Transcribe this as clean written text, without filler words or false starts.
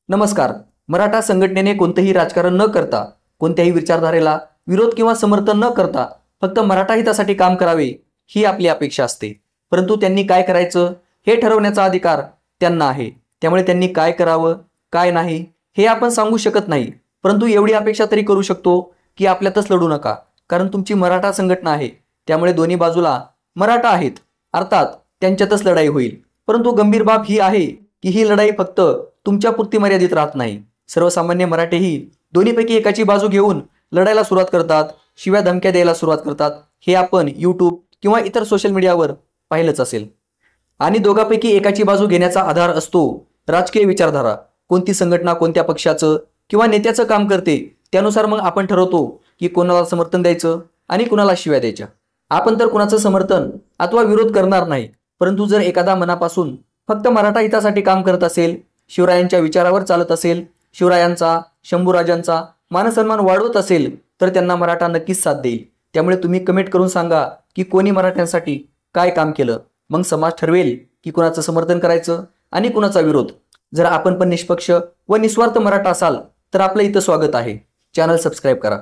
नमस्कार. मराठा संघटनेने कोणतेही राजकारण न करता, कोणत्याही विचारधारेला विरोध किंवा समर्थन न करता फक्त मराठा हितासाठी काम करावे ही आपली अपेक्षा असते. परंतु त्यांनी काय करायचं हे ठरवण्याचा अधिकार त्यांना आहे. त्यामुळे त्यांनी काय करावं काय नाही हे आपण सांगू शकत नाही. परंतु एवढी अपेक्षा तरी करू शकतो की आपल्यातच लढू नका, कारण तुमची मराठा संघटना आहे. त्यामुळे दोन्ही बाजूला मराठा आहेत, अर्थात त्यांच्यातच लढाई होईल. परंतु गंभीर बाब ही आहे की ही लढाई फक्त तुमच्यापुरती मर्यादित राहत नाही. सर्वसामान्य मराठेही दोन्हीपैकी एकाची बाजू घेऊन लढायला सुरुवात करतात, शिव्या धमक्या द्यायला सुरुवात करतात. हे आपण यूट्यूब किंवा इतर सोशल मीडियावर पाहिलंच असेल. आणि दोघांपैकी एकाची बाजू घेण्याचा आधार असतो राजकीय विचारधारा. कोणती संघटना कोणत्या पक्षाचं किंवा नेत्याचं काम करते त्यानुसार मग आपण ठरवतो की कोणाला समर्थन द्यायचं आणि कुणाला शिव्या द्यायच्या. आपण तर कुणाचं समर्थन अथवा विरोध करणार नाही. परंतु जर एखादा मनापासून फक्त मराठा हितासाठी काम करत असेल, शिवरायांच्या विचारावर चालत असेल, शिवरायांचा शंभूराजांचा मानसन्मान वाढवत असेल, तर त्यांना मराठा नक्कीच साथ देईल. त्यामुळे तुम्ही कमेंट करून सांगा की कोणी मराठ्यांसाठी काय काम केलं. मग समाज ठरवेल की कुणाचं समर्थन करायचं आणि कुणाचा विरोध. जर आपण पण निष्पक्ष व निस्वार्थ मराठा असाल तर आपलं इथं स्वागत आहे. चॅनल सबस्क्राईब करा.